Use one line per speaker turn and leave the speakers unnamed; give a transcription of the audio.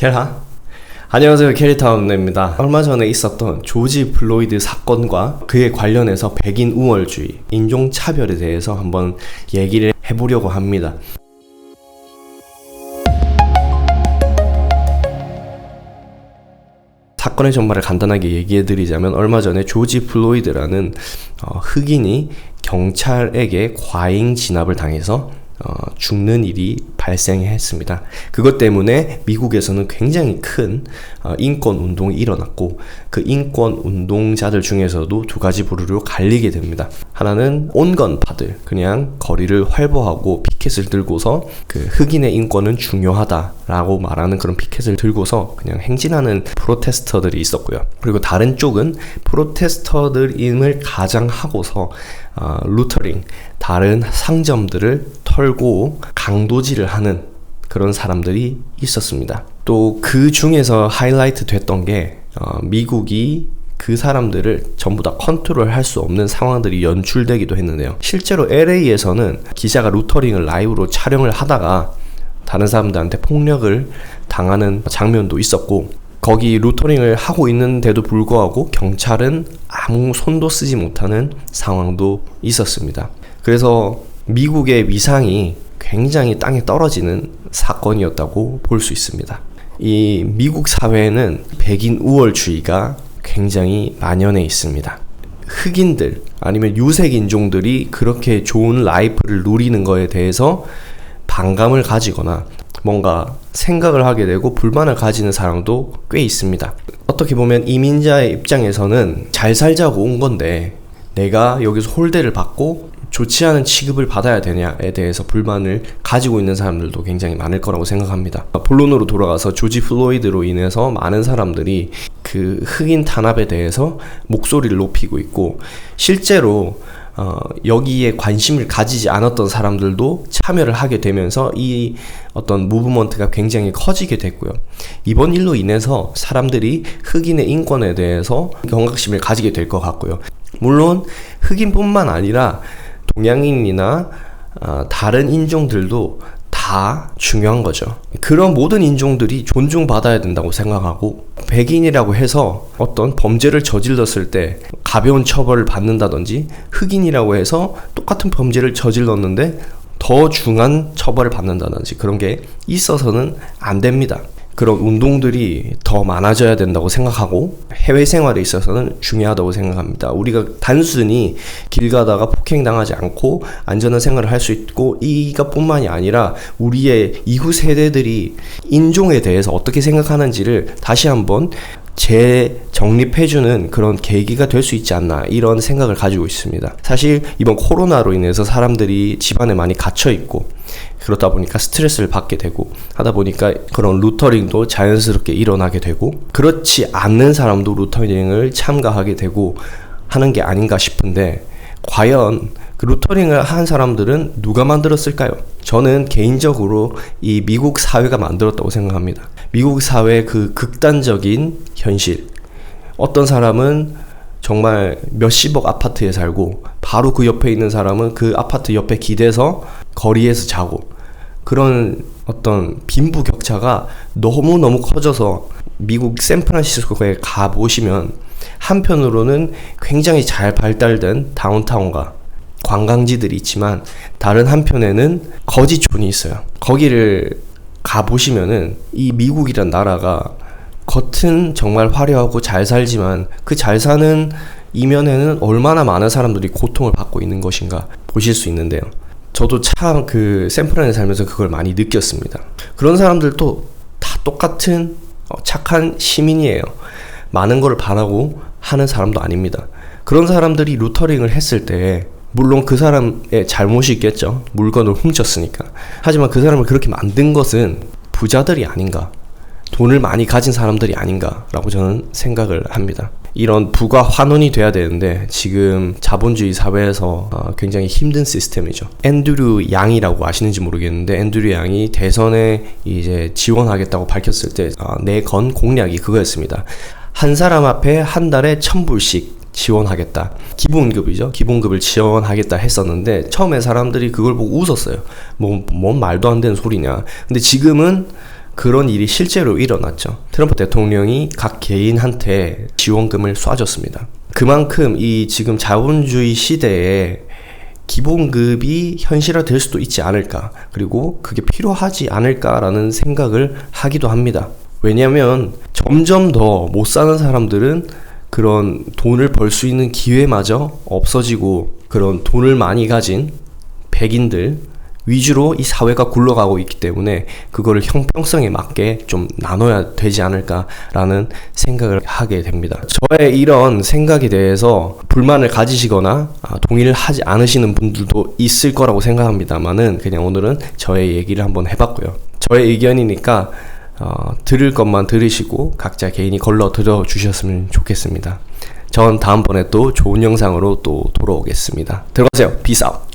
켈하? 안녕하세요, 캐리타운입니다. 얼마 전에 있었던 조지 플로이드 사건과 그에 관련해서 백인 우월주의, 인종차별에 대해서 한번 얘기를 해보려고 합니다. 사건의 전말을 간단하게 얘기해드리자면, 얼마 전에 조지 플로이드라는 흑인이 경찰에게 과잉 진압을 당해서 죽는 일이 발생했습니다. 그것 때문에 미국에서는 굉장히 큰 인권 운동이 일어났고, 그 인권 운동자들 중에서도 두 가지 부류로 갈리게 됩니다. 하나는 온건파들, 그냥 거리를 활보하고 피켓을 들고서 그 흑인의 인권은 중요하다라고 말하는 그런 피켓을 들고서 그냥 행진하는 프로테스터들이 있었고요. 그리고 다른 쪽은 프로테스터들임을 가장하고서 루터링, 다른 상점들을 털고 강도질을 하는 그런 사람들이 있었습니다. 또 그 중에서 하이라이트 됐던 게 미국이 그 사람들을 전부 다 컨트롤할 수 없는 상황들이 연출되기도 했는데요. 실제로 LA에서는 기자가 루터링을 라이브로 촬영을 하다가 다른 사람들한테 폭력을 당하는 장면도 있었고, 거기 루터링을 하고 있는데도 불구하고 경찰은 아무 손도 쓰지 못하는 상황도 있었습니다. 그래서 미국의 위상이 굉장히 땅에 떨어지는 사건이었다고 볼 수 있습니다. 이 미국 사회에는 백인 우월주의가 굉장히 만연해 있습니다. 흑인들 아니면 유색 인종들이 그렇게 좋은 라이프를 누리는 거에 대해서 반감을 가지거나 뭔가 생각을 하게 되고 불만을 가지는 사람도 꽤 있습니다. 어떻게 보면 이민자의 입장에서는 잘 살자고 온 건데 내가 여기서 홀대를 받고 좋지 않은 취급을 받아야 되냐에 대해서 불만을 가지고 있는 사람들도 굉장히 많을 거라고 생각합니다. 본론으로 돌아가서 조지 플로이드로 인해서 많은 사람들이 그 흑인 탄압에 대해서 목소리를 높이고 있고, 실제로 여기에 관심을 가지지 않았던 사람들도 참여를 하게 되면서 이 어떤 무브먼트가 굉장히 커지게 됐고요. 이번 일로 인해서 사람들이 흑인의 인권에 대해서 경각심을 가지게 될 것 같고요. 물론 흑인뿐만 아니라 동양인이나 다른 인종들도 다 중요한 거죠. 그런 모든 인종들이 존중받아야 된다고 생각하고, 백인이라고 해서 어떤 범죄를 저질렀을 때 가벼운 처벌을 받는다든지, 흑인이라고 해서 똑같은 범죄를 저질렀는데 더 중한 처벌을 받는다든지 그런 게 있어서는 안 됩니다. 그런 운동들이 더 많아져야 된다고 생각하고, 해외 생활에 있어서는 중요하다고 생각합니다. 우리가 단순히 길 가다가 폭행당하지 않고 안전한 생활을 할 수 있고, 이것뿐만이 아니라 우리의 이후 세대들이 인종에 대해서 어떻게 생각하는지를 다시 한번 재정립해주는 그런 계기가 될 수 있지 않나, 이런 생각을 가지고 있습니다. 사실 이번 코로나로 인해서 사람들이 집안에 많이 갇혀있고, 그러다 보니까 스트레스를 받게 되고 하다 보니까 그런 루터링도 자연스럽게 일어나게 되고, 그렇지 않는 사람도 루터링을 참가하게 되고 하는 게 아닌가 싶은데, 과연 그 루터링을 한 사람들은 누가 만들었을까요? 저는 개인적으로 이 미국 사회가 만들었다고 생각합니다. 미국 사회의 그 극단적인 현실, 어떤 사람은 정말 몇십억 아파트에 살고 바로 그 옆에 있는 사람은 그 아파트 옆에 기대서 거리에서 자고, 그런 어떤 빈부격차가 너무너무 커져서 미국 샌프란시스코에 가보시면 한편으로는 굉장히 잘 발달된 다운타운과 관광지들이 있지만, 다른 한편에는 거지촌이 있어요. 거기를 가보시면은 이 미국이란 나라가 겉은 정말 화려하고 잘 살지만 그 잘 사는 이면에는 얼마나 많은 사람들이 고통을 받고 있는 것인가 보실 수 있는데요. 저도 참 그 샌프란에 살면서 그걸 많이 느꼈습니다. 그런 사람들도 다 똑같은 착한 시민이에요. 많은 걸 바라고 하는 사람도 아닙니다. 그런 사람들이 루터링을 했을 때 물론 그 사람의 잘못이 있겠죠. 물건을 훔쳤으니까. 하지만 그 사람을 그렇게 만든 것은 부자들이 아닌가, 돈을 많이 가진 사람들이 아닌가라고 저는 생각을 합니다. 이런 부가 환원이 돼야 되는데 지금 자본주의 사회에서 굉장히 힘든 시스템이죠. 앤드류 양이라고 아시는지 모르겠는데, 앤드류 양이 대선에 이제 지원하겠다고 밝혔을 때 내건 공약이 그거였습니다. 한 사람 앞에 한 달에 $1,000불씩 지원하겠다. 기본급이죠. 기본급을 지원하겠다 했었는데 처음에 사람들이 그걸 보고 웃었어요. 뭔 말도 안 되는 소리냐. 근데 지금은 그런 일이 실제로 일어났죠. 트럼프 대통령이 각 개인한테 지원금을 쏴줬습니다. 그만큼 이 지금 자본주의 시대에 기본급이 현실화될 수도 있지 않을까, 그리고 그게 필요하지 않을까라는 생각을 하기도 합니다. 왜냐하면 점점 더 못 사는 사람들은 그런 돈을 벌 수 있는 기회마저 없어지고, 그런 돈을 많이 가진 백인들 위주로 이 사회가 굴러가고 있기 때문에 그거를 형평성에 맞게 좀 나눠야 되지 않을까라는 생각을 하게 됩니다. 저의 이런 생각에 대해서 불만을 가지시거나 동의를 하지 않으시는 분들도 있을 거라고 생각합니다만은, 그냥 오늘은 저의 얘기를 한번 해봤고요. 저의 의견이니까 들을 것만 들으시고 각자 개인이 걸러 들어주셨으면 좋겠습니다. 전 다음번에 또 좋은 영상으로 또 돌아오겠습니다. 들어가세요. Peace out.